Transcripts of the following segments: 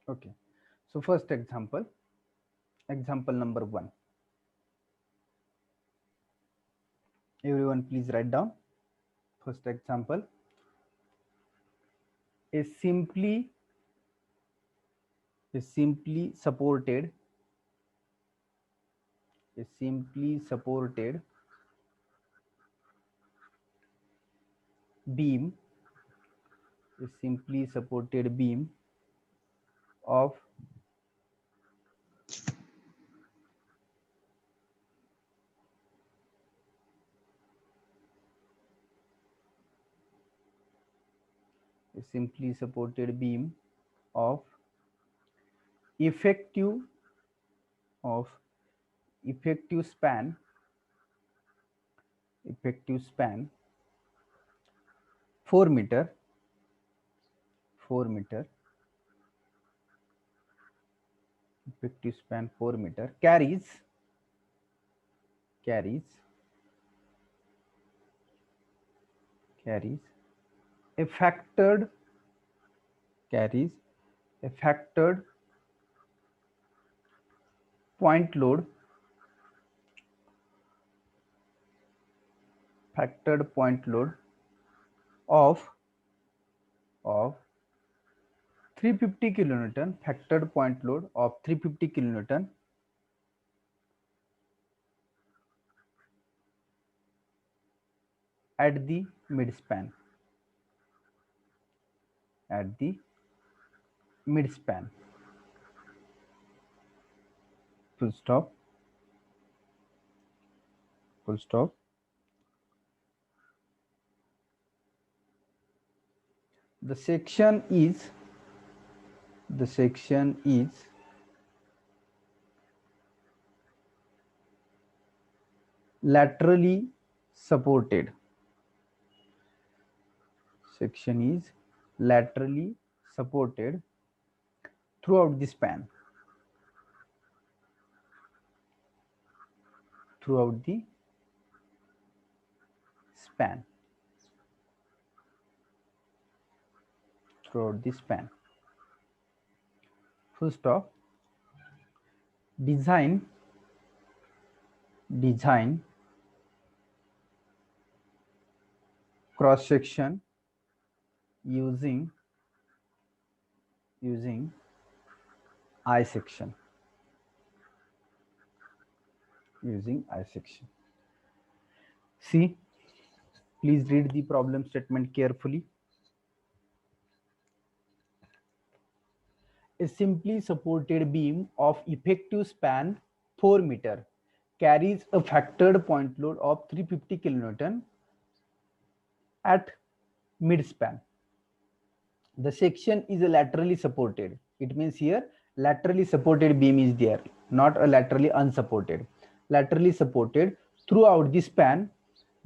Okay. So first example, example number 1. Everyone please write down. First example, a simply a simply supported a simply supported beam a simply supported beam of a simply supported beam of effective of effective span effective span 4 meter 4 meter effective span 4 meter carries carries a factored carries a factored point load of of 350 kilonewton factored point load of 350 kilonewton at the midspan at the midspan full stop full stop. The section is laterally supported section is laterally supported throughout the span throughout the span throughout the span full stop. Design cross section using I section See, please read the problem statement carefully. A simply supported beam of effective span 4 meter carries a factored point load of 350 kilonewton at midspan. The section is laterally supported. It means here laterally supported beam is there, not a laterally unsupported. Laterally supported throughout the span.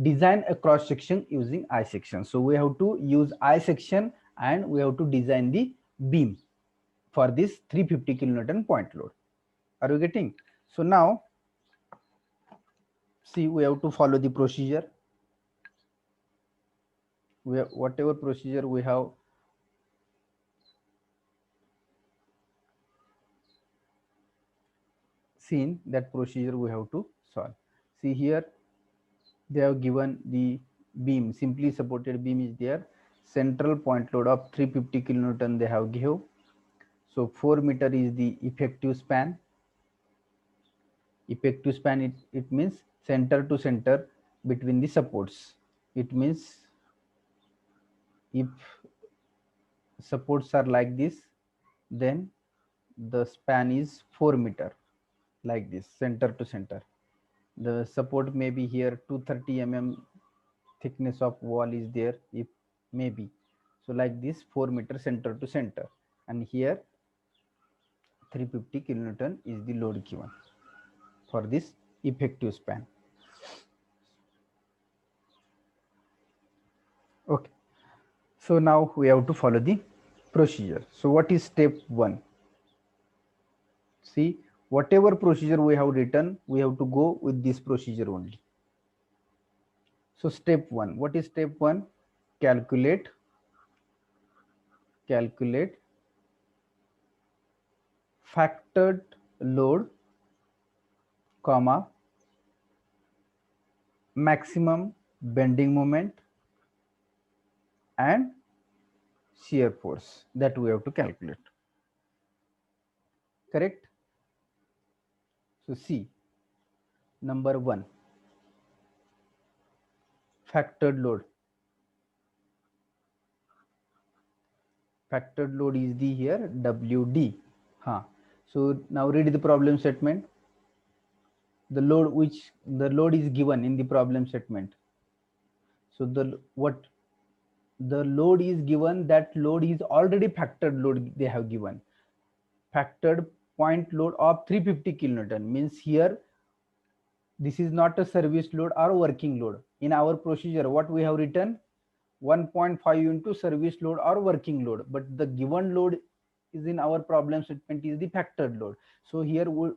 Design a cross section using I section. So we have to use I section and we have to design the beam for this 350 kilonewton point load. Are you getting? So now see, we have to follow the procedure. We have, whatever procedure we have seen, that procedure we have to solve. See here, they have given the beam, simply supported beam is there. Central point load of 350 kilonewton they have give. So 4 meter is the effective span. Effective span, it means center to center between the supports. It means if supports are like this, then the span is 4 meter, like this, center to center. The support may be here 230 mm thickness of wall is there, if maybe. So like this 4 meter center to center, and here 350 kilonewton is the load given for this effective span. Okay, so now we have to follow the procedure. So what is step 1? See, whatever procedure we have written, we have to go with this procedure only. So step 1, what is step 1? Calculate factored load, comma, maximum bending moment and shear force that we have to calculate. Correct? So C, number 1, factored load. Factored load is the here WD. So now read the problem statement. The load is given in the problem statement. So the load is given, that load is already factored load they have given. Factored point load of 350 kilonewton means here this is not a service load or working load. In our procedure, what we have written, 1.5 into service load or working load, but the given load is in our problem statement is the factored load. So here we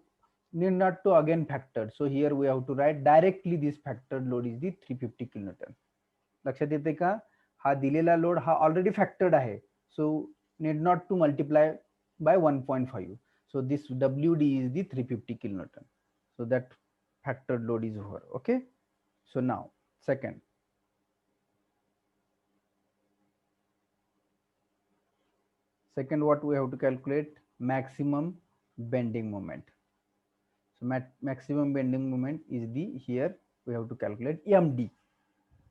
need not to again factor. So here we have to write directly this factored load is the 350 kilonewton. लक्षात येते का? हा दिलेला load हा already factored आहे. So need not to multiply by 1.5. So this WD is the 350 kilonewton. So that factored load is over. Okay. So now second what we have to calculate, maximum bending moment. So maximum bending moment is the, here we have to calculate MD,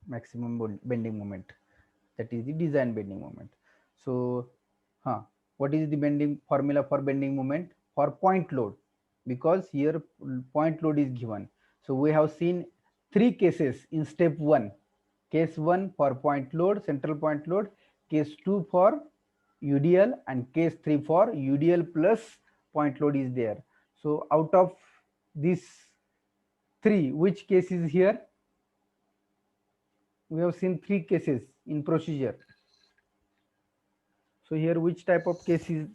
maximum bending moment, that is the design bending moment. So what is the bending formula for bending moment for point load? Because here point load is given. So we have seen 3 cases in step 1. Case 1 for point load, central point load, case 2 for UDL, and case 3 for UDL plus point load is there. So out of these 3, which case is here? We have seen 3 cases in procedure. So here which type of case is,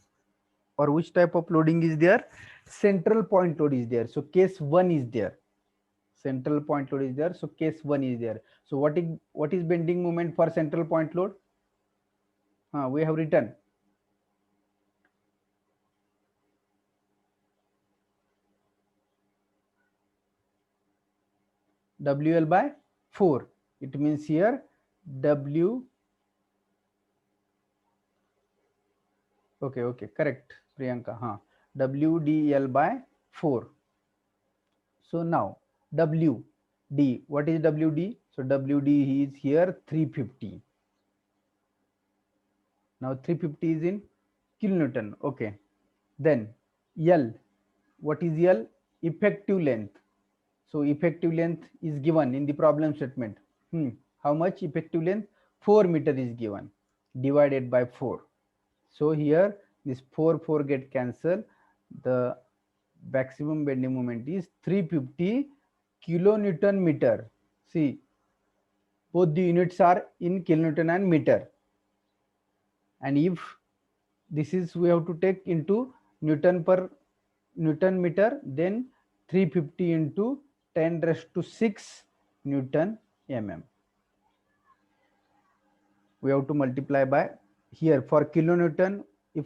or which type of loading is there? Central point load is there. So case 1 is there. Central point load is there. So case 1 is there. So what is bending moment for central point load? We have written WL by 4. It means here okay, correct, Priyanka. WDL by 4. So now WD, what is WD? So WD is here 350. Now 350 is in kilonewton. Okay. Then L, what is L? Effective length. So effective length is given in the problem statement. How much effective length? 4 meter is given, divided by 4. So here this 4 get cancelled. The maximum bending moment is 350 kilonewton meter. See, both the units are in kilonewton and meter. And if this is, we have to take into Newton per Newton meter, then 350 into 10 raised to 6 Newton mm. We have to multiply by, here for kilonewton, if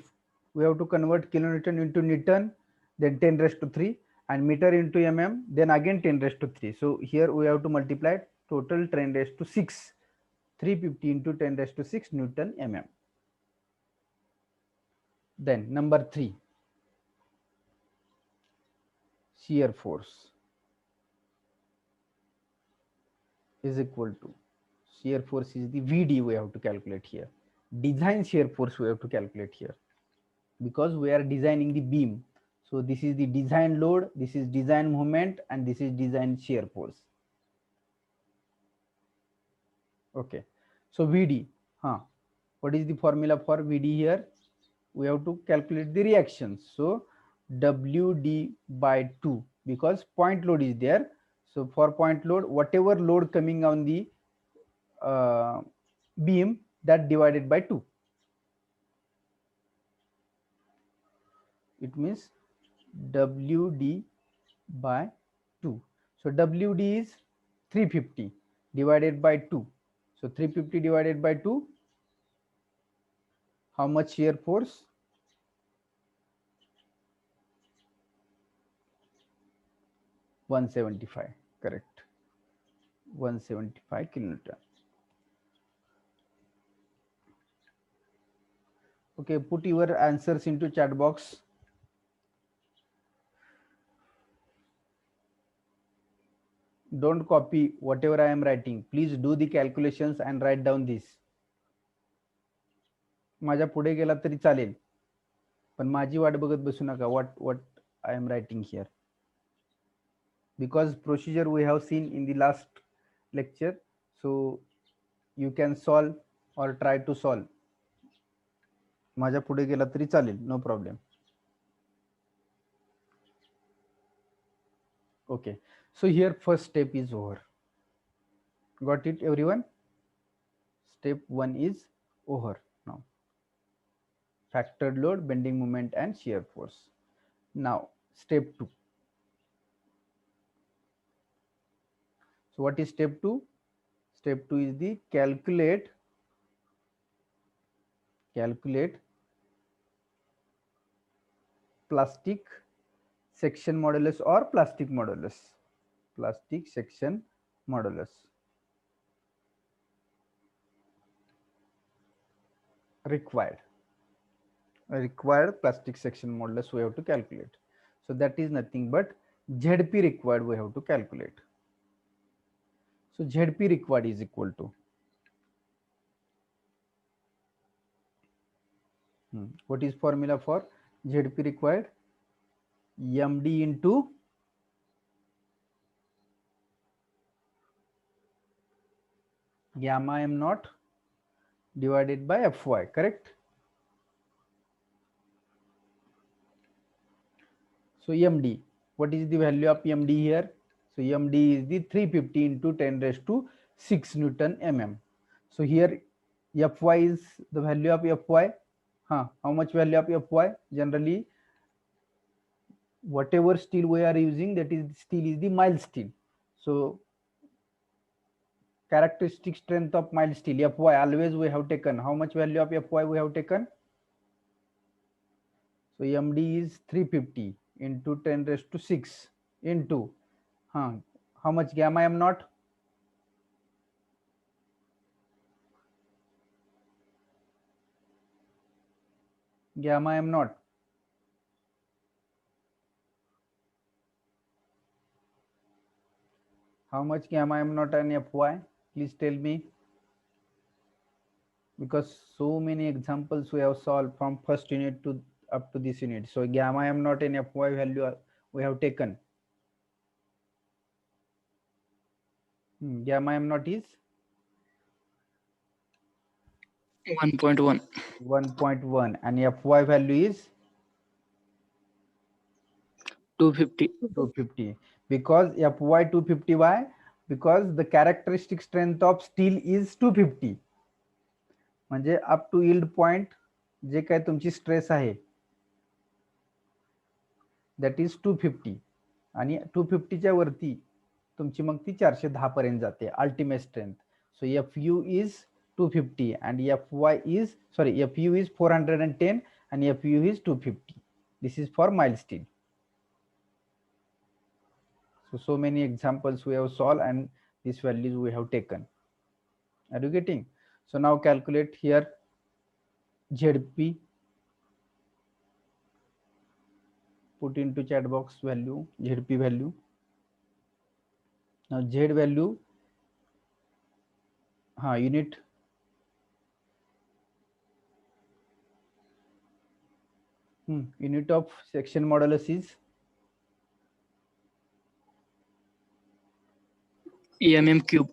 we have to convert kilonewton into Newton, then 10 raised to 3, and meter into mm, then again 10 raised to 3. So here we have to multiply total 10 raised to 6, 350 into 10 raised to 6 Newton mm. Then number 3, shear force is equal to, shear force is the VD we have to calculate here. Design shear force we have to calculate here, because we are designing the beam. So this is the design load, this is design moment, and this is design shear force. Okay. So VD, what is the formula for VD here? We have to calculate the reactions. So WD by 2, because point load is there. So for point load, whatever load coming on the beam, that divided by 2. It means WD by 2. So WD is 350 divided by 2. So 350 divided by 2, how much shear force? 175, correct. 175 kilonewton. Okay, put your answers into chat box. Don't copy whatever I am writing. Please do the calculations and write down this. माझ्या पुढे गेला तरी चालेल, पण माझी वाट बघत बसू नका. what I am writing here, because procedure we have seen in the last lecture, so you can solve or try to solve. माझ्या पुढे गेला तरी चालेल, no problem. Okay, so here first step is over. Got it, everyone? Step 1 is over now. Factored load, bending moment and shear force. Now step 2. So what is step 2? Step 2 is the calculate plastic section modulus or plastic modulus. Plastic section modulus. Required plastic section modulus we have to calculate. So that is nothing but ZP required we have to calculate. So ZP required is equal to what is formula for ZP required? MD into gamma m naught divided by Fy, correct? So MD, what is the value of MD here? So MD is the 350 into 10 raised to 6 Newton mm. So here Fy is the value of Fy. How much value of Fy? Generally, whatever steel we are using, that is steel is the mild steel. So characteristic strength of mild steel, Fy, always we have taken. How much value of Fy we have taken? So MD is 350 into 10 raised to 6 into how much gamma m naught? Gamma m naught. How much gamma m naught and Fy? Please tell me. Because so many examples we have solved from first unit to up to this unit. So gamma m naught and Fy value we have taken. Gamma m naught is 1.1. 1.1 and Fy value is 250. because Fy 250. Why? Because the characteristic strength of steel is 250. म्हणजे up to yield point जे काय तुमची stress आहे that is 250 आणि 250च्या वरती तुमची मग ती 410 पर्यंत जाते ultimate strength. So Fu is 250 and Fu is 410 and Fu is 250. This is for mild steel. So many examples we have solved and these values we have taken. Are you getting? So now calculate here ZP. Put into chat box value, ZP value. Now Z value, unit. Unit of section modulus is mm cube.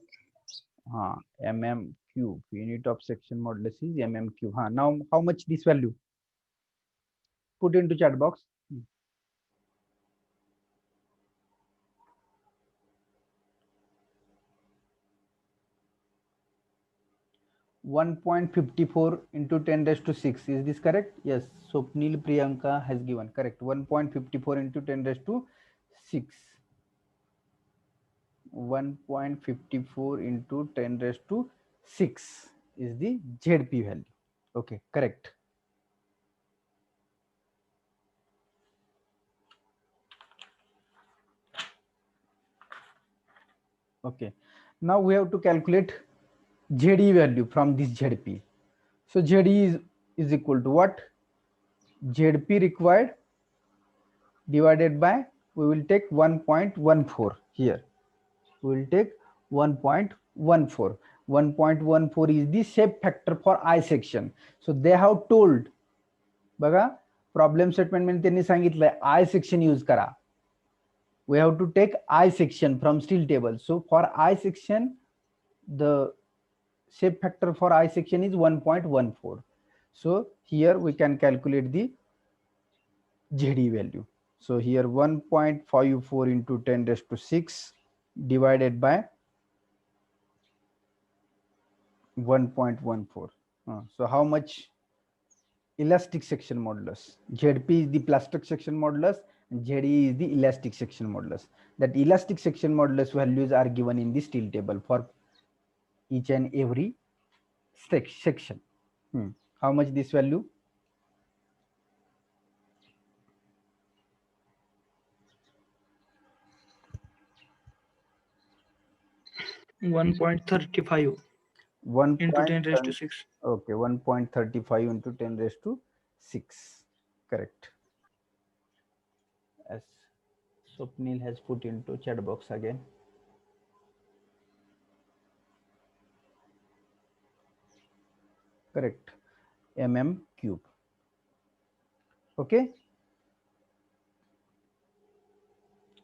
mm cube. Unit of section modulus is mm cube. Now how much this value? Put into chat box. 1.54 into 10 raised to 6. Is this correct? Yes. Swapnil Priyanka has given correct. 1.54 into 10 raised to 6. 1.54 into 10 raised to 6 is the ZP value. Okay, correct. Okay. Now we have to calculate ZE value from this ZP. So ZE is equal to what? ZP required divided by, we will take 1.14 here. We will take 1.14. 1.14 is the shape factor for I section. So they have told, बघा problem statement मध्ये त्यांनी सांगितलंय I section use करा. We have to take I section from steel table. So for I section, the shape factor for I section is 1.14. So here we can calculate the ZE value. So here 1.54 into 10 raised to 6 divided by 1.14. So how much elastic section modulus? ZP is the plastic section modulus and ZE is the elastic section modulus. That elastic section modulus values are given in the steel table for each and every section. How much this value? 1.35 1. into 10 raised to 6. Okay, 1.35 into 10 raised to 6. Correct. As Swapnil has put into chat box again. Correct. Mm cube. Okay.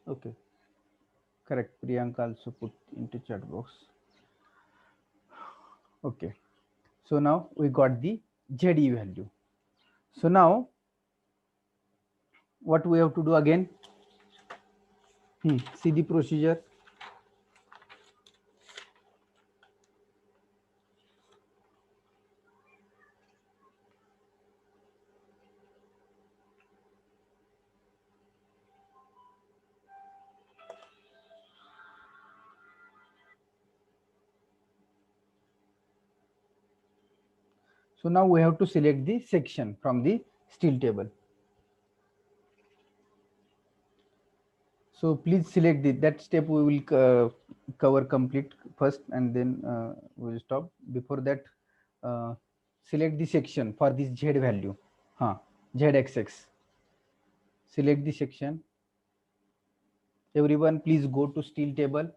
Okay. Correct. Priyanka also put into chat box. Okay. So now we got the ZE value. So now what we have to do again? See the procedure. So now we have to select the section from the steel table. So please select that step. We will cover complete first and then we will stop. Before that, select the section for this Z value. ZXX. Select the section. Everyone please go to steel table.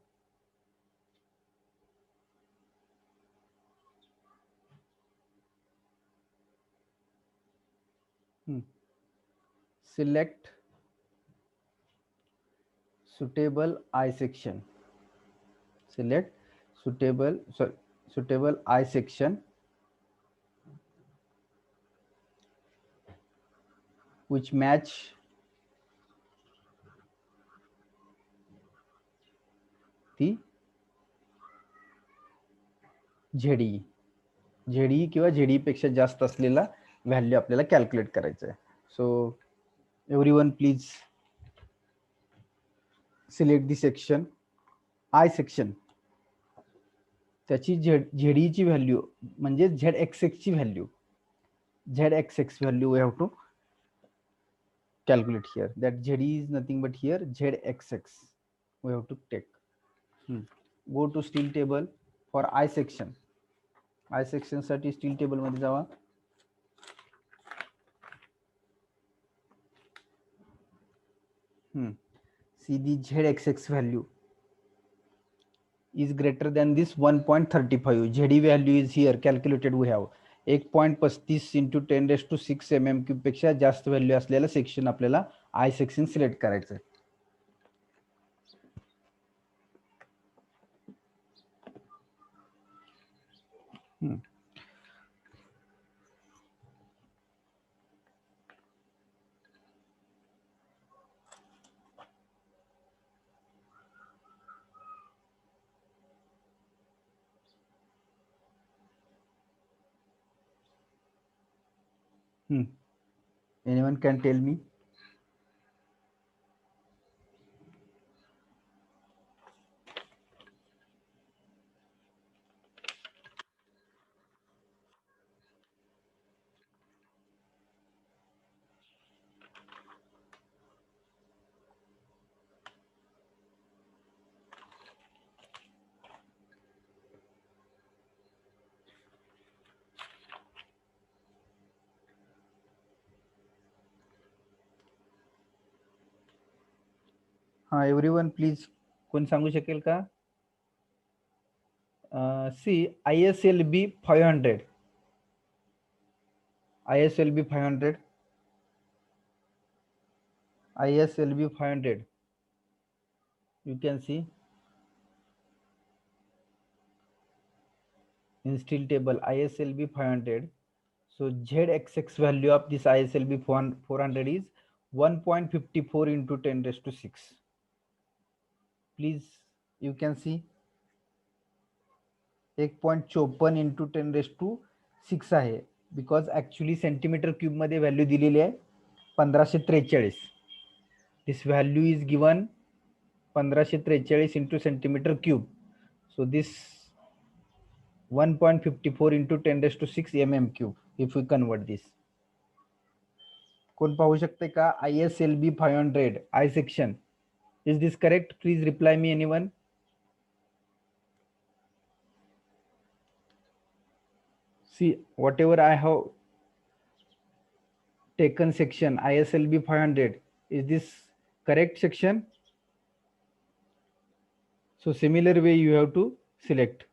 Select suitable I section. Select suitable I section which match the ZE. ZE किंवा ZE पेक्षा जास्त असलेला value आपल्याला calculate करायचं आहे. So everyone please select the section I section. त्याची ZE ची value म्हणजे ZXX ची value. ZXX value we have to calculate here. That ZE is nothing but here ZXX we have to take. Go to steel table for I section. I section साठी steel table मध्ये जावा. See the ZXX value is greater than this 1.35. ZE value is here calculated. We have 1.35 into 10 raised to 6 mm cube पेक्षा जास्त value असलेला section आपल्याला I section select करायचं आहे. Anyone can tell me? हाँ everyone please कोण सांगू शकेल का? सी ISLB 500, ISLB 500, ISLB 500, you can see in steel table ISLB 500. So ZXX value of this ISLB 400 is 1.54 into 10 raised to 6. Please, you can see 1.54 into 10 raised to 6 आहे, because actually centimetre cube मध्ये value दिलेली आहे 1543. This value is given 1543 into centimeter cube. So this 1.54 into 10 raised to 6 mm cube if we convert this. कोण पाहू शकते का? ISLB 500 I section. Is this correct? Please reply me anyone. See, whatever I have taken section ISLB 500, is this correct section? So similar way you have to select.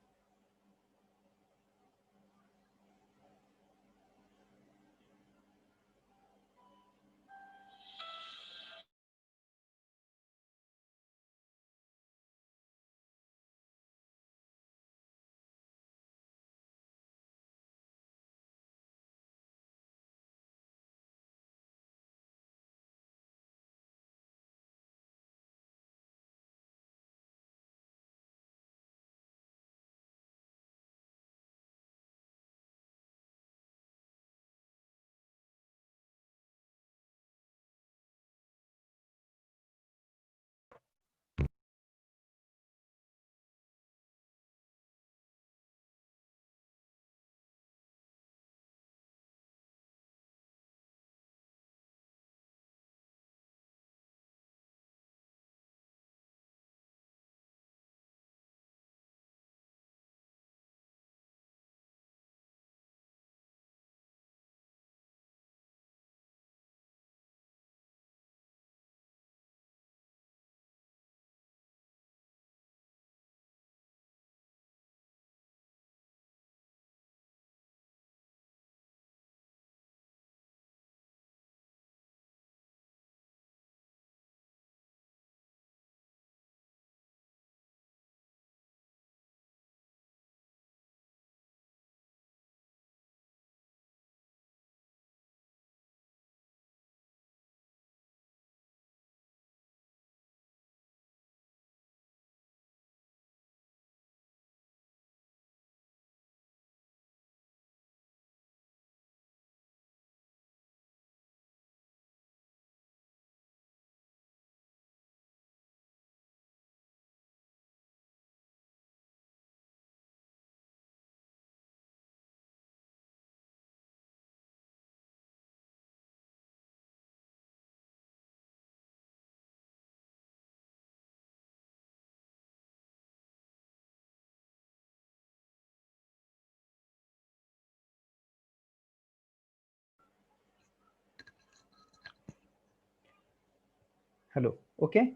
Hello. Okay.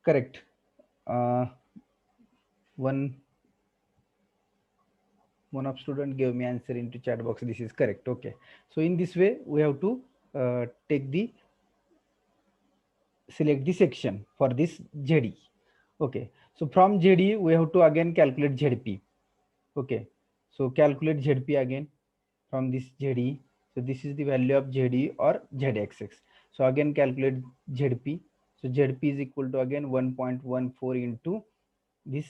Correct. One of student gave me answer into chat box. This is correct. Okay. So in this way, we have to select the section for this ZD. Okay. So from ZD, we have to again calculate ZP. Okay. So calculate ZP again from this ZD. So this is the value of ZD or ZXX. So again calculate ZP. So ZP is equal to again 1.14 into this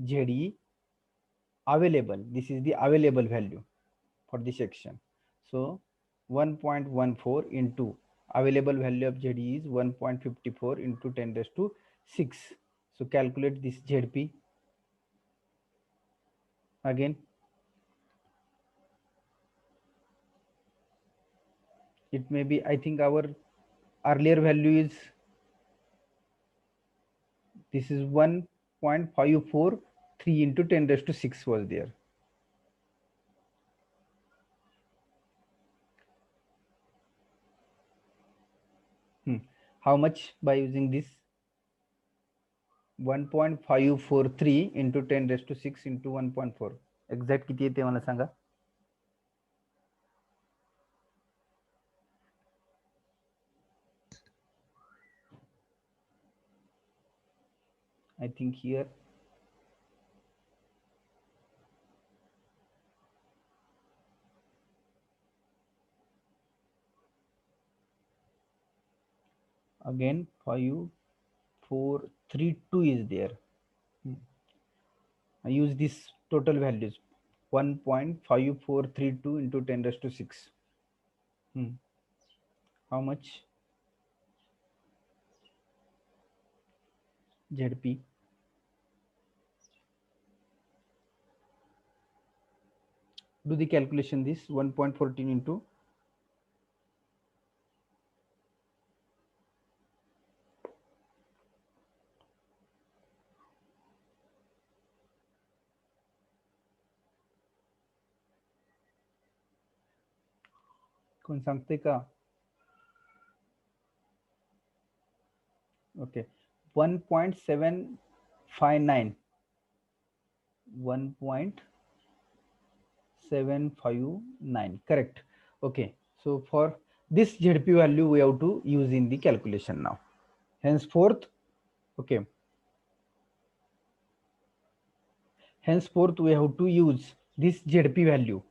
ZE available. This is the available value for the section. So 1.14 into available value of ZE is 1.54 into 10 raised to 6. So calculate this ZP again. It may be, I think our earlier value is, this is 1.543 into 10 raised to 6 was there. How much by using this? 1.543 into 10 raised to 6 into 1.4. Exact किती येते मला सांगा. I think here again 5432 is there. I use this total values 1.5432 into 10 raised to 6. How much? ZP. Do the calculation. This 1.14 into कोण सांगते का? Okay, 1.759. 1.759, correct. Okay, so for this ZP value we have to use in the calculation now. Henceforth, okay, henceforth we have to use this ZP value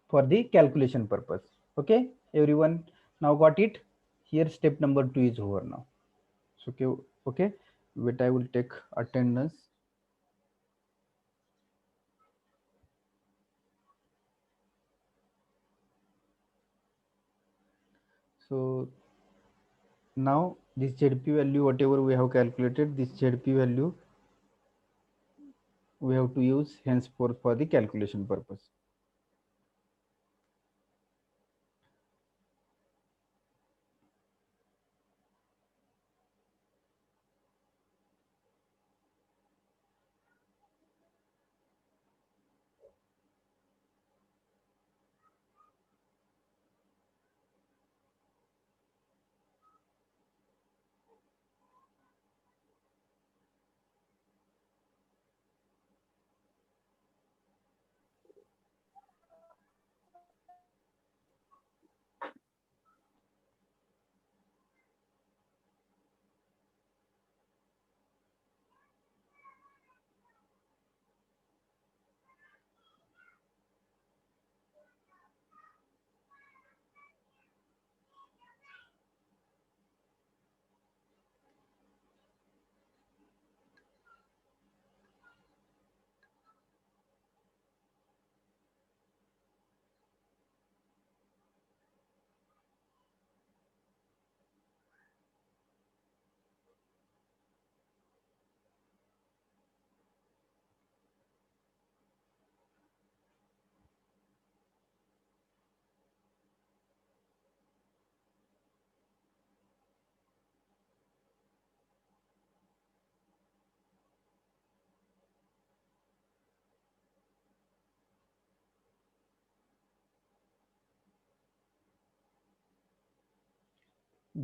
for the calculation purpose. Okay, everyone now got it? Here step number 2 is over now. So okay, wait, I will take attendance. So now this ZP value, whatever we have calculated, this ZP value we have to use henceforth for the calculation purpose.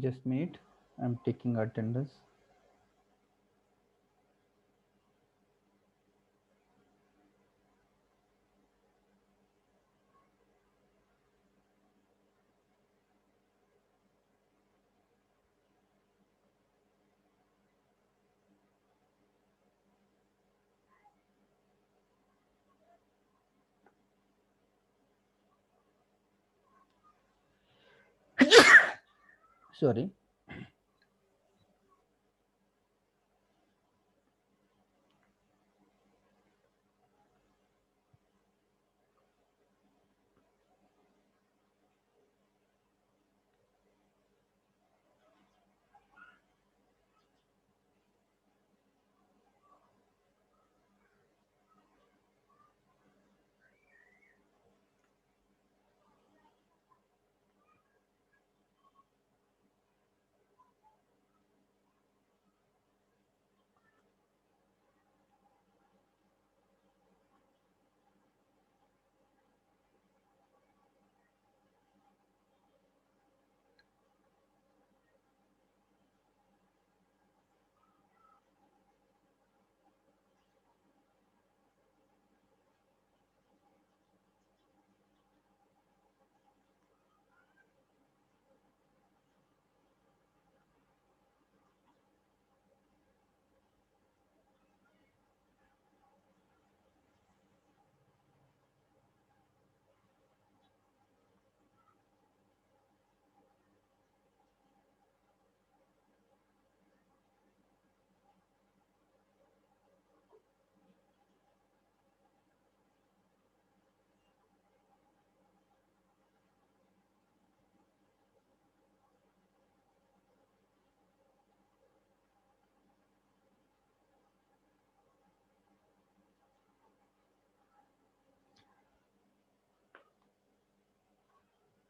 Just minute, I'm taking attendance. Sorry.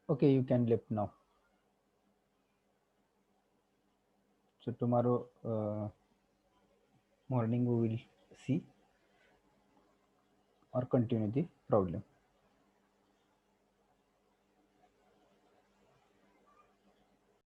Okay, you can lift now. So tomorrow morning we will see or continue the problem.